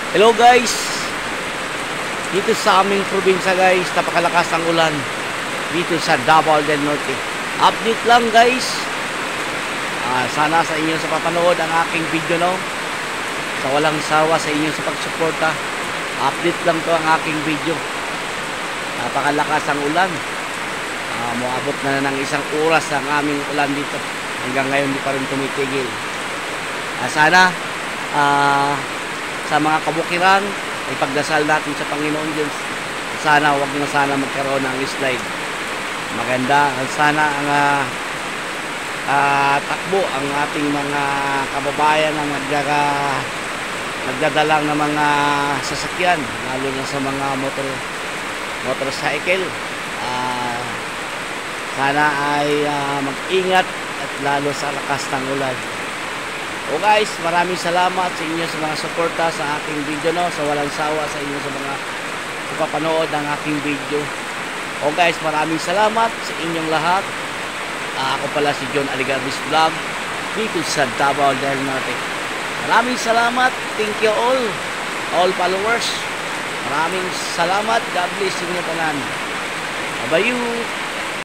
Hello guys, dito sa aming probinsya guys, napakalakas ang ulan dito sa Davao del Norte. Update lang guys, sana sa inyo sa papanood ang aking video, no? Sa walang sawa sa inyo sa pagsuporta. Update lang to ang aking video. Napakalakas ang ulan, moabot na ng isang oras ang aming ulan dito. Hanggang ngayon di pa rin tumitigil. Sana sa mga kabukiran, ipagdasal natin sa Panginoon Diyos. Sana wag na sana magkaroon ng slide. Maganda sana ang takbo ang ating mga kababayan ang nagdadalang ng mga sasakyan, lalo na sa mga motorcycle. Sana ay mag-ingat at lalo sa lakas ng ulan. O guys, maraming salamat sa inyo sa mga suporta sa aking video, no? Sa walang sawa sa inyo sa mga papanood ng aking video. O guys, maraming salamat sa inyong lahat. Ako pala si John Aligarbis Vlog dito sa Davao del Norte. Maraming salamat. Thank you all followers. Maraming salamat. God bless inyo tanan. Bye-bye.